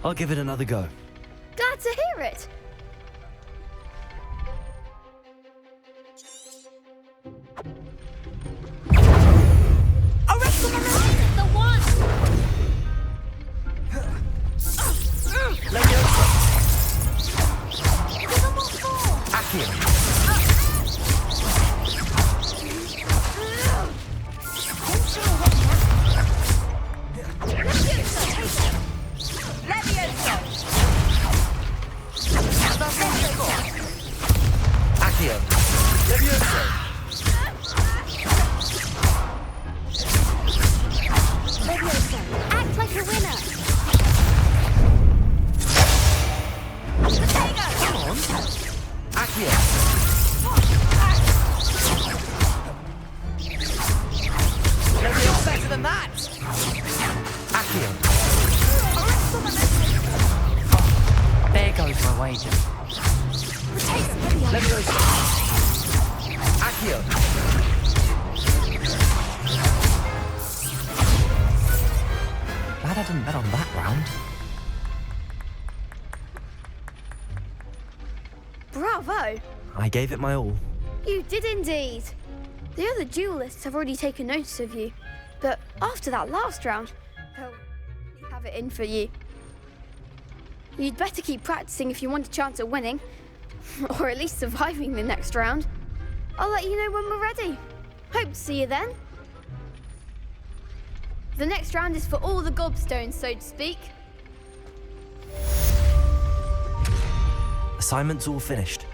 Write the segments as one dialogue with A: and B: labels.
A: I'll give it another go.
B: Glad to hear it.
C: The one!
B: Act like a winner.
A: Better than that! Accio. There goes my wager. Leviosa. Accio. Glad I didn't bet on that round.
B: Bravo.
A: I gave it my all.
B: You did indeed. The other duelists have already taken notice of you, but after that last round, they'll really have it in for you. You'd better keep practicing if you want a chance at winning, or at least surviving the next round. I'll let you know when we're ready. Hope to see you then. The next round is for all the gobstones, so to speak.
A: Assignment's all finished.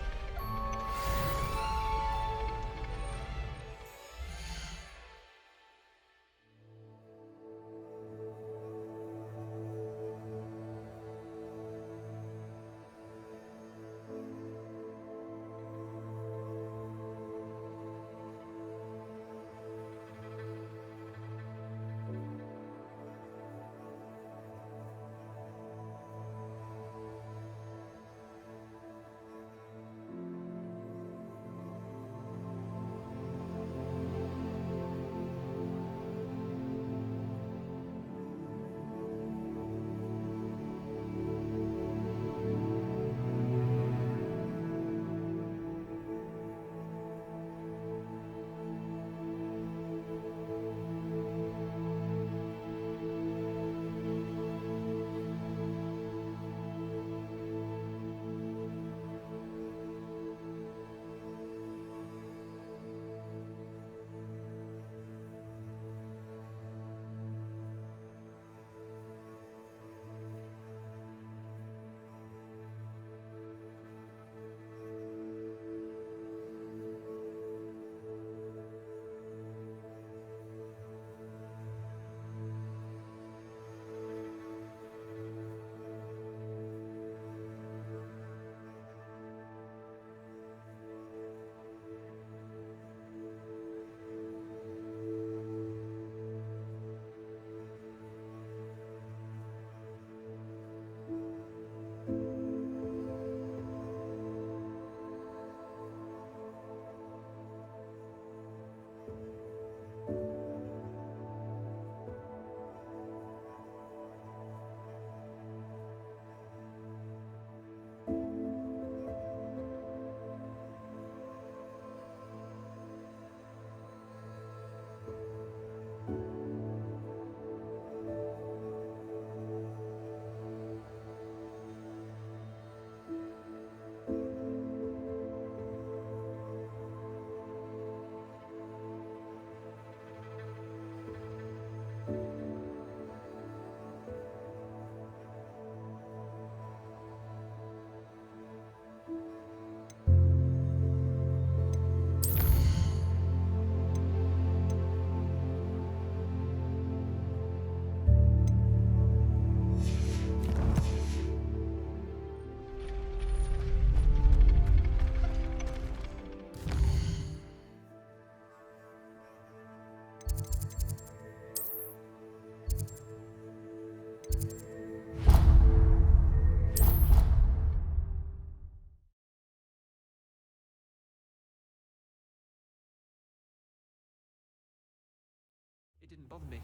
D: It didn't bother me.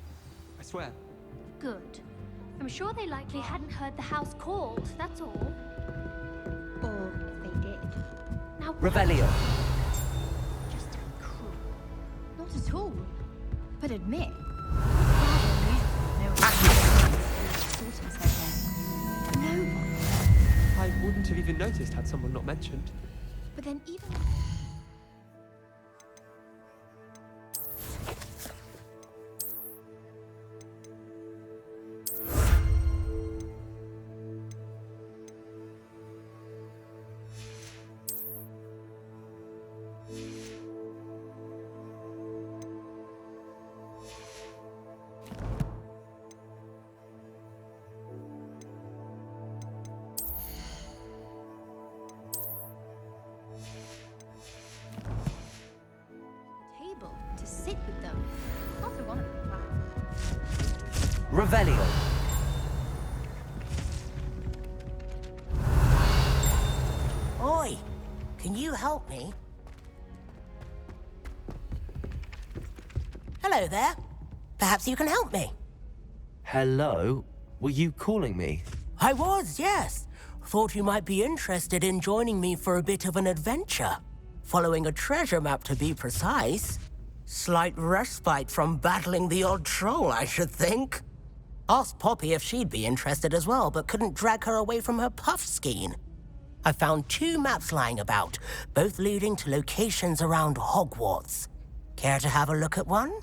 D: I swear.
C: Good. I'm sure they likely hadn't heard the house called, that's all. Or they did. Now,
A: Revelio.
C: just to be cruel. Not at all. But admit, rather unusual. No one.
D: I wouldn't have even noticed had someone not mentioned.
C: But then even... table to sit with them. Also one of them.
A: Revelio.
E: Oi, can you help me? Hello there. Perhaps you can help me.
A: Hello? Were you calling me?
E: I was, yes. Thought you might be interested in joining me for a bit of an adventure. Following a treasure map, to be precise. Slight respite from battling the odd troll, I should think. Asked Poppy if she'd be interested as well, but couldn't drag her away from her puff skein. I found 2 maps lying about, both leading to locations around Hogwarts. Care to have a look at one?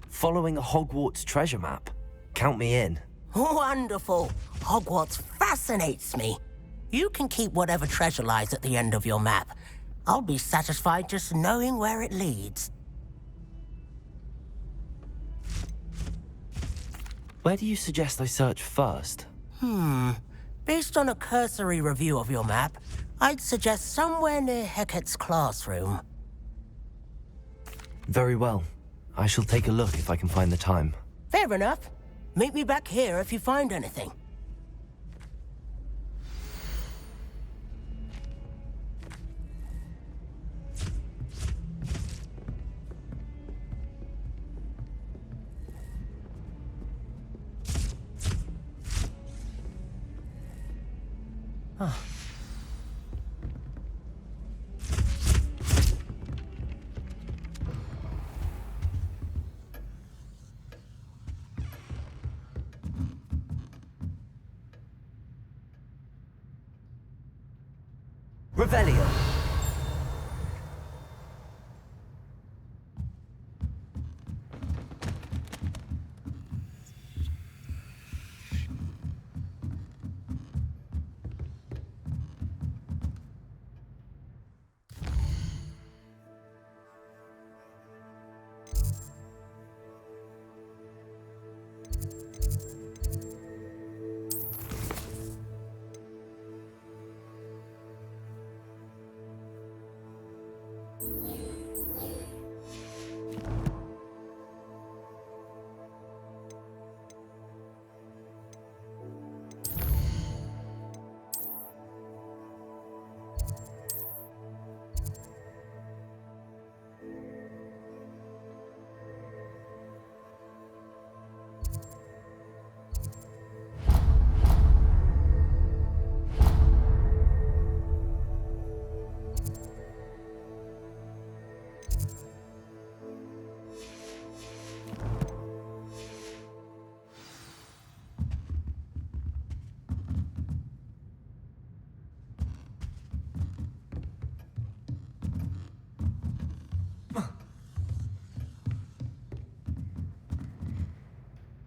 A: Following a Hogwarts treasure map? Count me in.
E: Wonderful. Hogwarts fascinates me. You can keep whatever treasure lies at the end of your map. I'll be satisfied just knowing where it leads.
A: Where do you suggest I search first?
E: Based on a cursory review of your map, I'd suggest somewhere near Hecat's classroom.
A: Very well. I shall take a look if I can find the time.
E: Fair enough. Meet me back here if you find anything.
A: Revelio.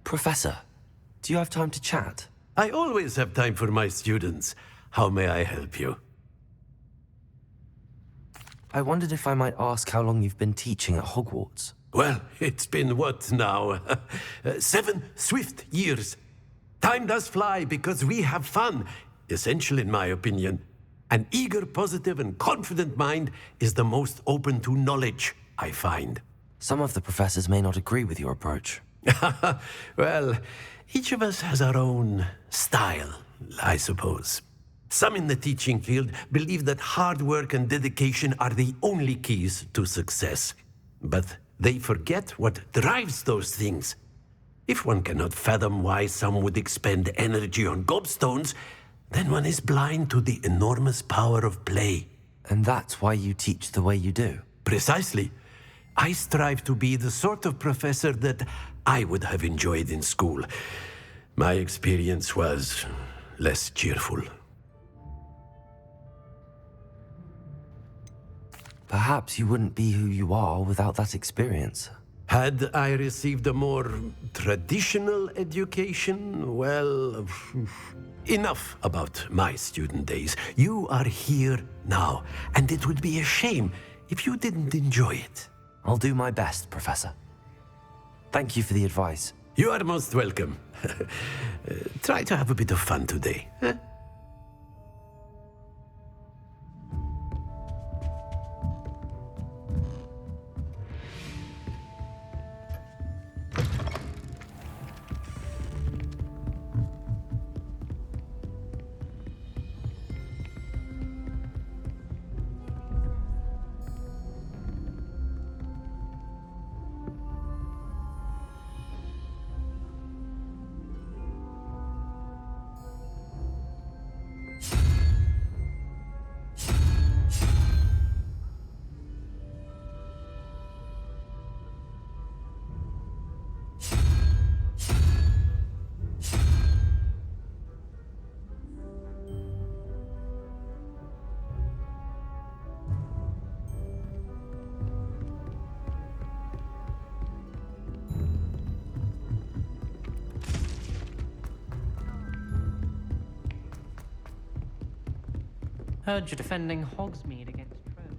A: Professor, do you have time to chat?
F: I always have time for my students. How may I help you?
A: I wondered if I might ask how long you've been teaching at Hogwarts.
F: Well, it's been what now? 7 swift years. Time does fly because we have fun. Essential in my opinion. An eager, positive, and confident mind is the most open to knowledge, I find.
A: Some of the professors may not agree with your approach.
F: Well, each of us has our own style, I suppose. Some in the teaching field believe that hard work and dedication are the only keys to success. But They forget what drives those things. If one cannot fathom why some would expend energy on gobstones, then one is blind to the enormous power of play.
A: And that's why you teach the way you do.
F: Precisely. I strive to be the sort of professor that I would have enjoyed in school. My experience was less cheerful.
A: Perhaps you wouldn't be who you are without that experience.
F: Had I received a more traditional education, well, enough about my student days. You are here now, and it would be a shame if you didn't enjoy it.
A: I'll do my best, Professor. Thank you for the advice.
F: You are most welcome. Try to have a bit of fun today. Huh?
G: Heard you're defending Hogsmeade against Trove.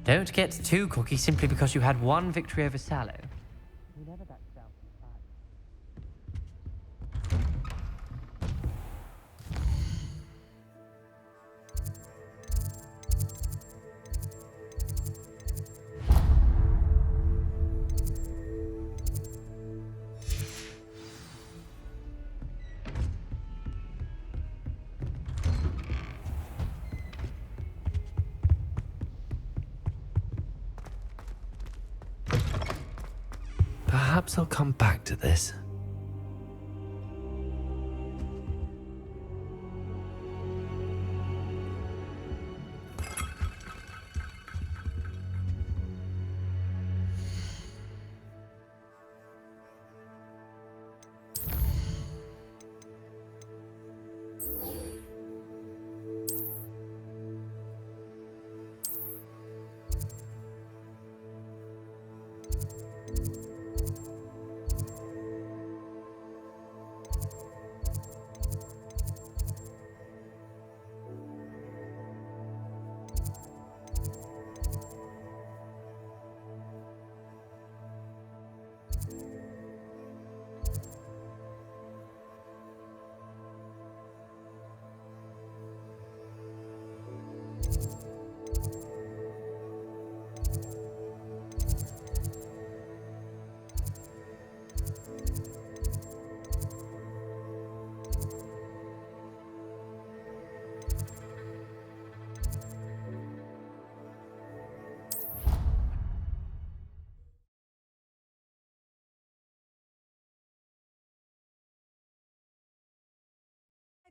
G: Don't get too cocky simply because you had one victory over Sallow. Whenever that self
A: Perhaps I'll come back to this.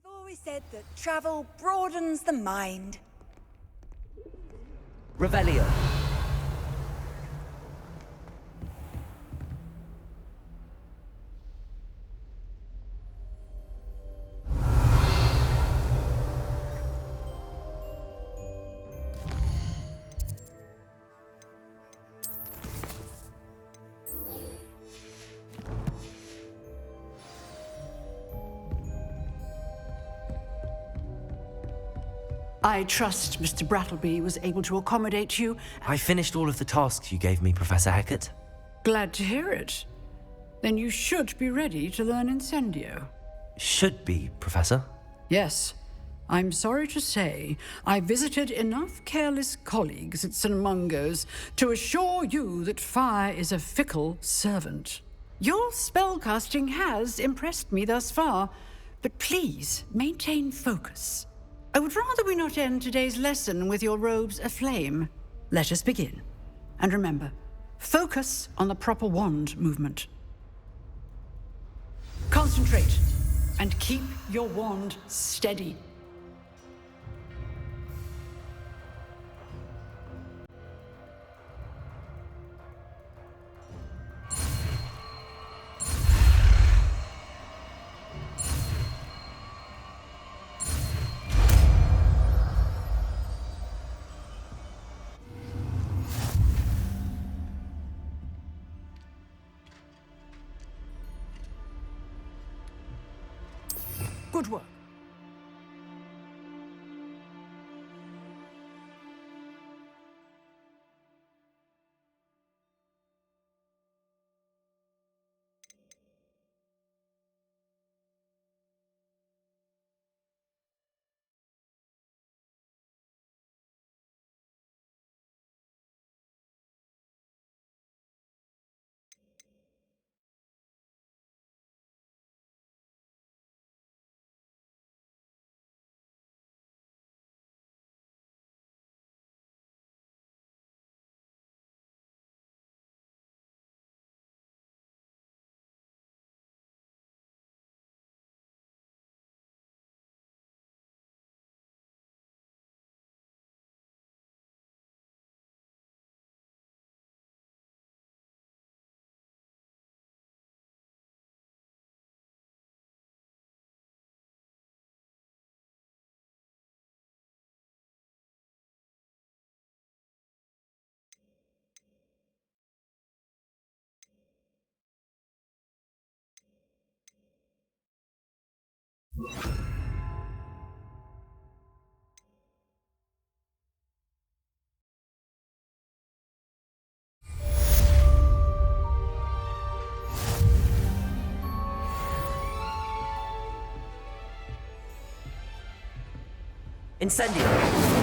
H: I've always said that travel broadens the mind.
G: Revelio.
I: I trust Mr. Brattleby was able to accommodate you.
A: I finished all of the tasks you gave me, Professor Hecat.
I: Glad to hear it. Then you should be ready to learn Incendio.
A: Should be, Professor.
I: Yes. I'm sorry to say I visited enough careless colleagues at St. Mungo's to assure you that fire is a fickle servant. Your spellcasting has impressed me thus far, but please maintain focus. I would rather we not end today's lesson with your robes aflame. Let us begin. And remember, focus on the proper wand movement. Concentrate and keep your wand steady. Good work.
A: Incendio!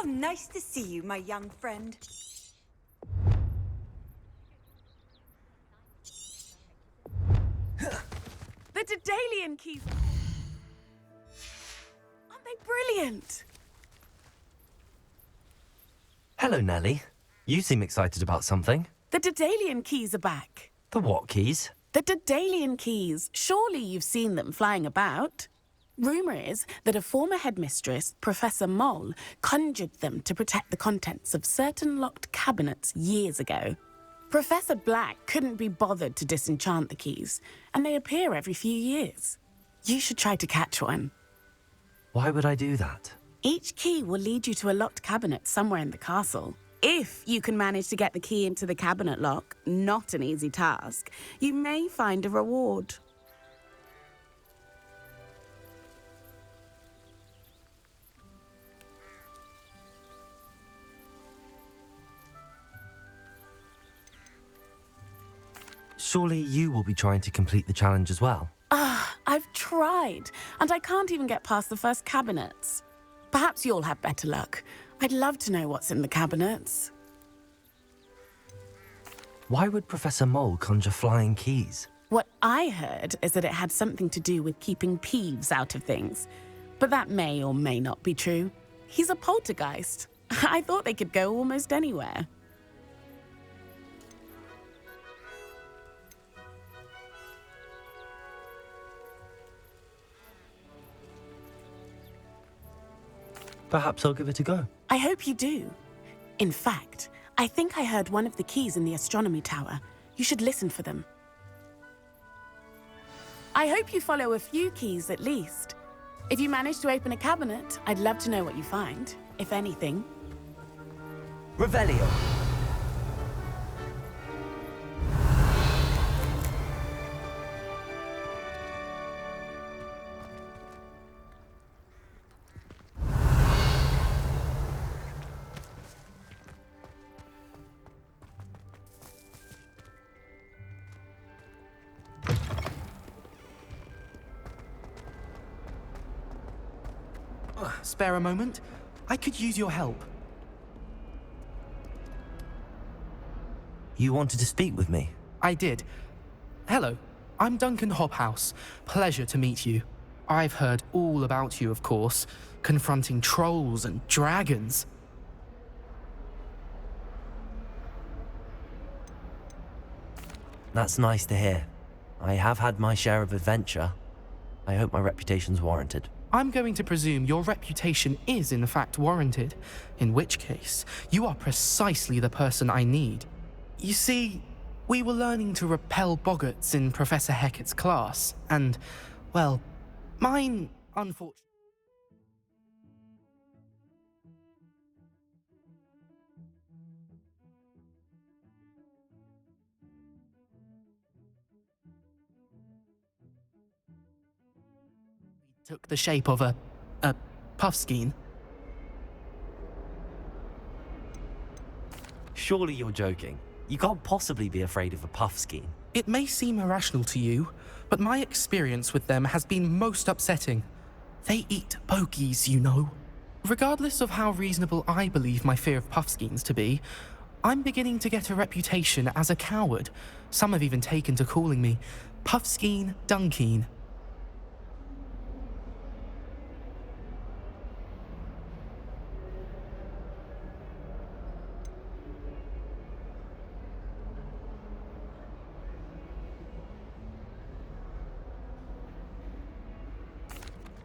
H: nice to see you, my young friend.
J: The Daedalian keys. Aren't they brilliant?
A: Hello, Nellie. You seem excited about something.
J: The Daedalian keys are back.
A: The what keys?
J: The Daedalian keys. Surely you've seen them flying about. Rumour is that a former headmistress, Professor Moll, conjured them to protect the contents of certain locked cabinets years ago. Professor Black couldn't be bothered to disenchant the keys, and they appear every few years. You should try to catch one.
A: Why would I do that?
J: Each key will lead you to a locked cabinet somewhere in the castle. If you can manage to get the key into the cabinet lock, not an easy task, you may find a reward.
A: Surely you will be trying to complete the challenge as well.
J: I've tried, and I can't even get past the first cabinets. Perhaps you'll have better luck. I'd love to know what's in the cabinets.
A: Why would Professor Mole conjure flying keys?
J: What I heard is that it had something to do with keeping peeves out of things. But that may or may not be true. He's a poltergeist. I thought they could go almost anywhere.
A: Perhaps I'll give it a go.
J: I hope you do. In fact, I think I heard one of the keys in the astronomy tower. You should listen for them. I hope you follow a few keys at least. If you manage to open a cabinet, I'd love to know what you find, if anything.
A: Revelio.
K: Spare a moment? I could use your help.
A: You wanted to speak with me?
K: I did. Hello, I'm Duncan Hobhouse. Pleasure to meet you. I've heard all about you, of course, confronting trolls and dragons.
A: That's nice to hear. I have had my share of adventure. I hope my reputation's warranted.
K: I'm going to presume your reputation is in fact warranted, in which case, you are precisely the person I need. You see, we were learning to repel boggarts in Professor Hecat's class, and, well, mine, unfortunately... took the shape of a puffskein.
A: Surely you're joking. You can't possibly be afraid of a puffskein.
K: It may seem irrational to you, but my experience with them has been most upsetting. They eat bogies, you know. Regardless of how reasonable I believe my fear of puffskeins to be, I'm beginning to get a reputation as a coward. Some have even taken to calling me Puffskein Dunkeen.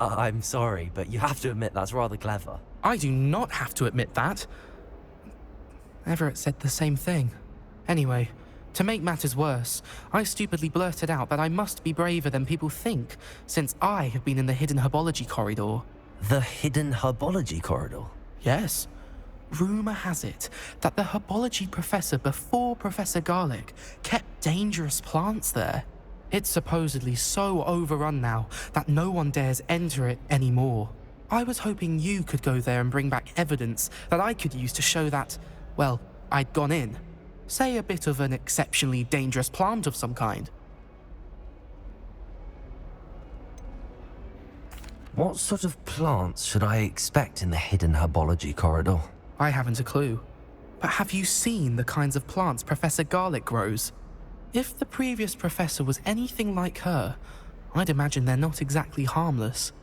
A: I'm sorry, but you have to admit that's rather clever.
K: I do not have to admit that. Everett said the same thing. Anyway, to make matters worse, I stupidly blurted out that I must be braver than people think, since I have been in the hidden herbology corridor.
A: The hidden herbology corridor?
K: Yes. Rumour has it that the herbology professor before Professor Garlic kept dangerous plants there. It's supposedly so overrun now that no one dares enter it anymore. I was hoping you could go there and bring back evidence that I could use to show that, well, I'd gone in. Say a bit of an exceptionally dangerous plant of some kind.
A: What sort of plants should I expect in the hidden herbology corridor?
K: I haven't a clue. But have you seen the kinds of plants Professor Garlic grows? If the previous professor was anything like her, I'd imagine they're not exactly harmless.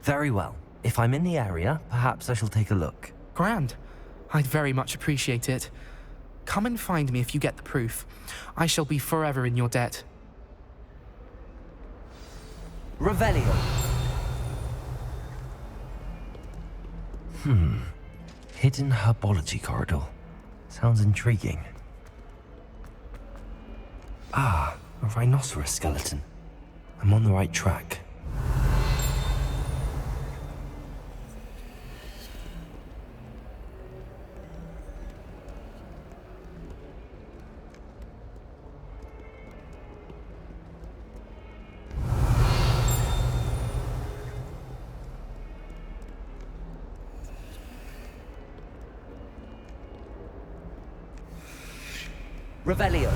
A: Very well. If I'm in the area, perhaps I shall take a look.
K: Grand. I'd very much appreciate it. Come and find me if you get the proof. I shall be forever in your debt.
A: Revelio. Hidden herbology corridor. Sounds intriguing. Ah, a rhinoceros skeleton. I'm on the right track. Revelio.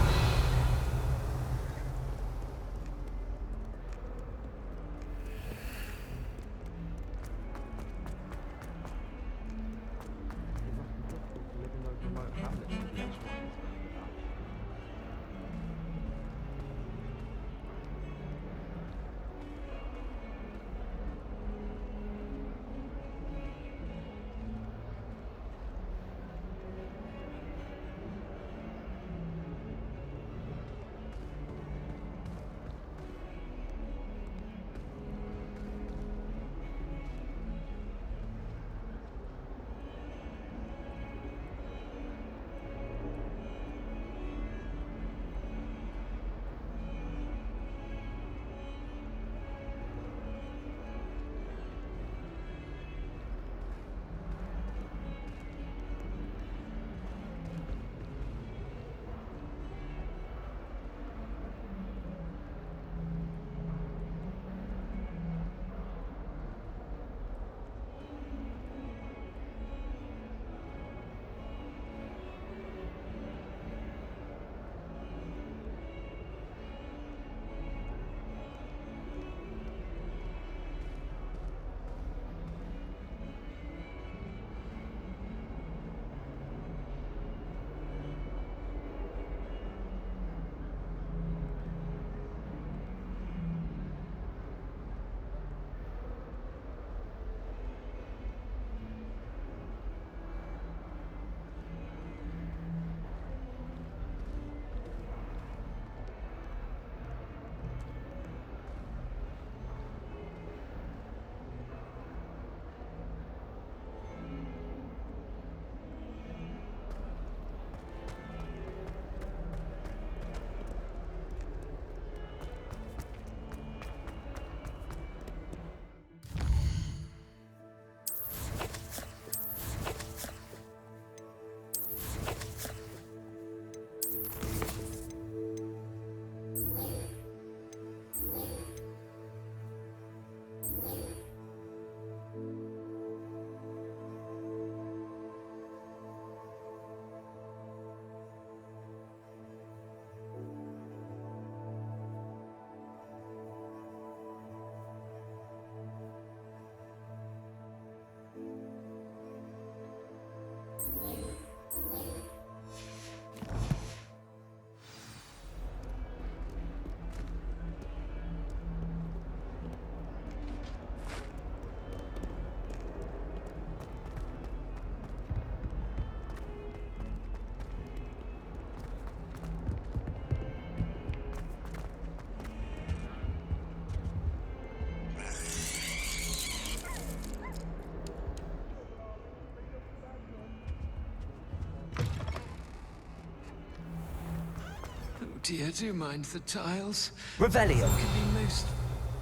L: Oh dear, do mind the tiles.
A: Revelio.
L: It can be most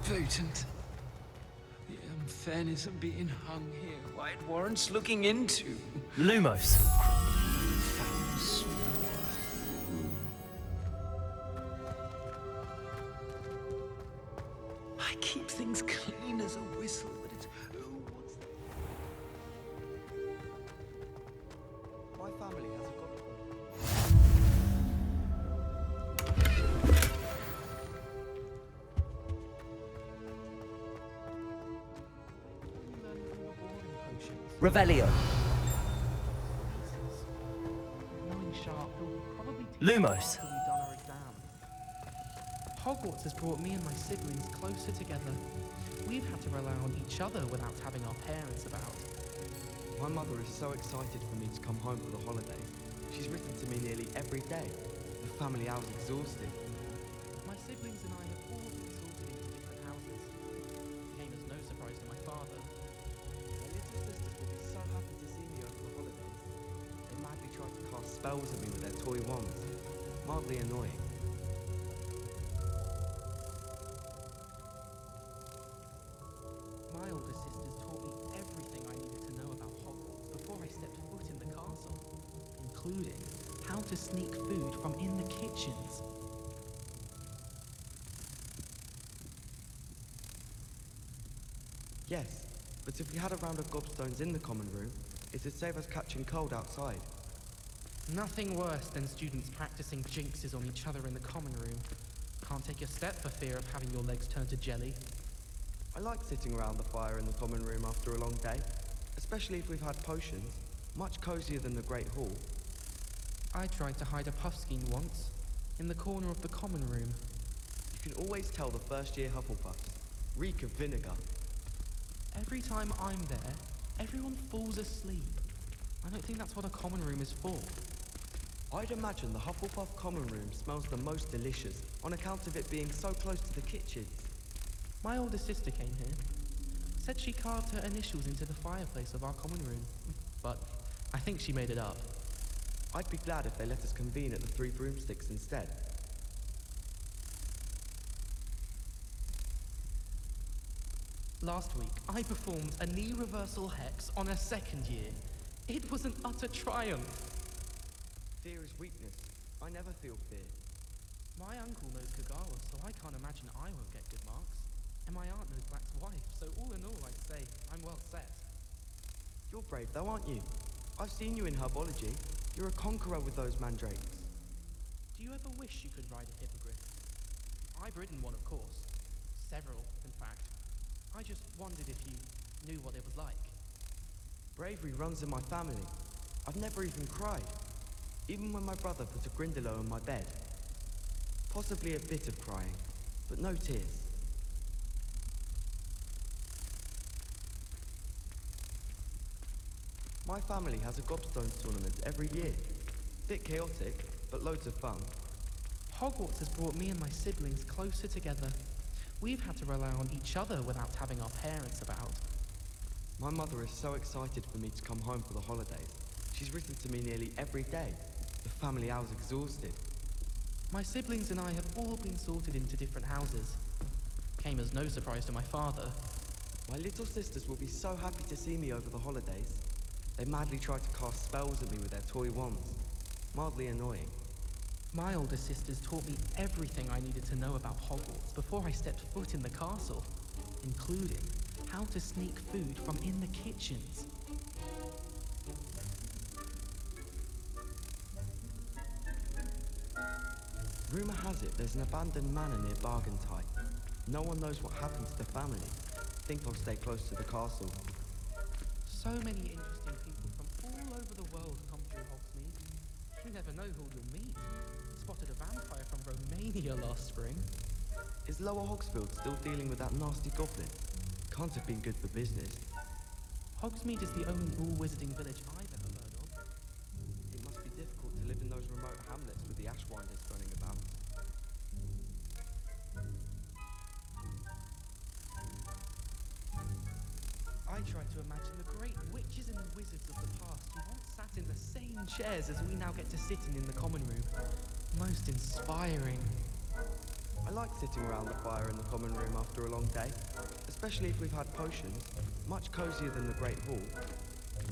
L: potent. The unfairness of being hung here, why it warrants looking into.
A: Lumos.
L: Foul smell. I keep things clean as a whistle, but it's... Oh, what's that?
D: My family has a god.
A: Revelio. Lumos.
K: Hogwarts has brought me and my siblings closer together. We've had to rely on each other without having our parents about.
D: My mother is so excited for me to come home for the holidays. She's written to me nearly every day. The family hour's exhausted.
K: My siblings and I have all been sorted into different houses. Came as no surprise to my father.
D: My little sisters will be so happy to see me over the holidays. They madly try to cast spells at me with their toy wands. Mildly annoying.
K: My older sisters taught me everything I needed to know about Hogwarts before I stepped foot in the castle, including how to sneak food from in the kitchens.
D: Yes, but if we had a round of gobstones in the common room, it'd save us catching cold outside.
K: Nothing worse than students practicing jinxes on each other in the common room. Can't take a step for fear of having your legs turn to jelly.
D: I like sitting around the fire in the common room after a long day, especially if we've had potions. Much cozier than the Great Hall.
K: I tried to hide a puffskein once, in the corner of the common room.
D: You can always tell the first-year Hufflepuffs. Reek of vinegar.
K: Every time I'm there, everyone falls asleep. I don't think that's what a common room is for.
D: I'd imagine the Hufflepuff common room smells the most delicious, on account of it being so close to the kitchens.
K: My older sister came here. Said she carved her initials into the fireplace of our common room. But I think she made it up.
D: I'd be glad if they let us convene at the Three Broomsticks instead.
K: Last week, I performed a knee reversal hex on a second year. It was an utter triumph.
D: Fear is weakness. I never feel fear.
K: My uncle knows Kagawa, so I can't imagine I won't get good marks. And my aunt knows Black's wife, so all in all, I'd say I'm well set.
D: You're brave though, aren't you? I've seen you in herbology. You're a conqueror with those mandrakes.
K: Do you ever wish you could ride a hippogriff? I've ridden one, of course. Several, in fact. I just wondered if you knew what it was like.
D: Bravery runs in my family. I've never even cried. Even when my brother put a Grindylow on my bed. Possibly a bit of crying, but no tears. My family has a gobstones tournament every year. Bit chaotic, but loads of fun.
K: Hogwarts has brought me and my siblings closer together. We've had to rely on each other without having our parents about.
D: My mother is so excited for me to come home for the holidays. She's written to me nearly every day. The family hour's exhausted.
K: My siblings and I have all been sorted into different houses. Came as no surprise to my father.
D: My little sisters will be so happy to see me over the holidays. They madly try to cast spells at me with their toy wands. Mildly annoying.
K: My older sisters taught me everything I needed to know about Hogwarts before I stepped foot in the castle, including how to sneak food from in the kitchens.
D: Rumour has it there's an abandoned manor near Bargantine. No one knows what happened to the family. Think I'll stay close to the castle.
K: So many interesting people from all over the the world come through Hogsmeade. You never know who you'll meet. Spotted a vampire from Romania last spring.
D: Is Lower Hogsfield still dealing with that nasty goblin? Can't have been good for business.
K: Hogsmeade is the only all-wizarding village I've ever heard of.
D: It must be difficult to live in those remote hamlets with the Ashwinders running about.
K: I try to imagine the great witches and wizards of the past who once sat in the same chairs as we now get to sit in the common room. Most inspiring.
D: I like sitting around the fire in the common room after a long day, especially if we've had potions. Much cozier than the Great Hall.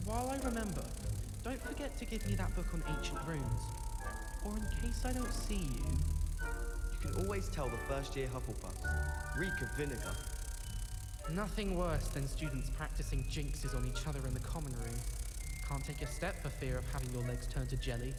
K: While I remember, don't forget to give me that book on ancient runes. Or in case I don't see you.
D: You can always tell the first-year Hufflepuffs. Reek of vinegar.
K: Nothing worse than students practicing jinxes on each other in the common room. Can't take a step for fear of having your legs turn to jelly.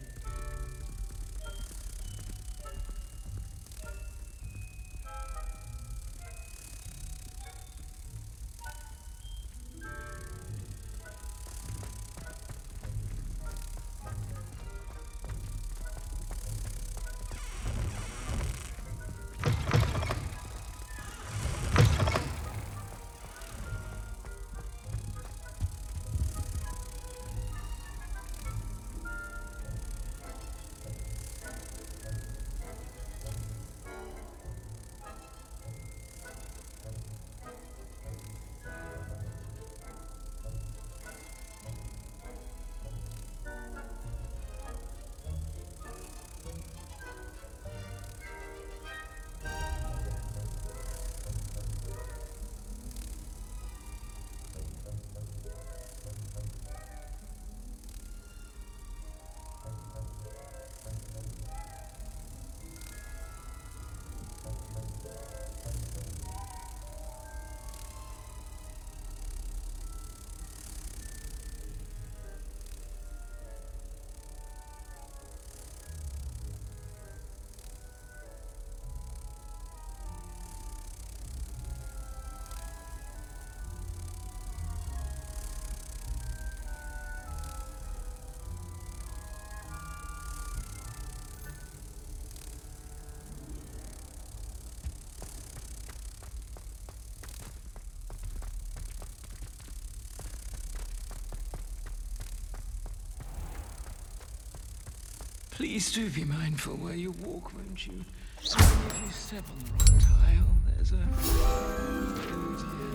L: Please do be mindful where you walk, won't you? Even if you step on the wrong tile, there's a... Oh dear.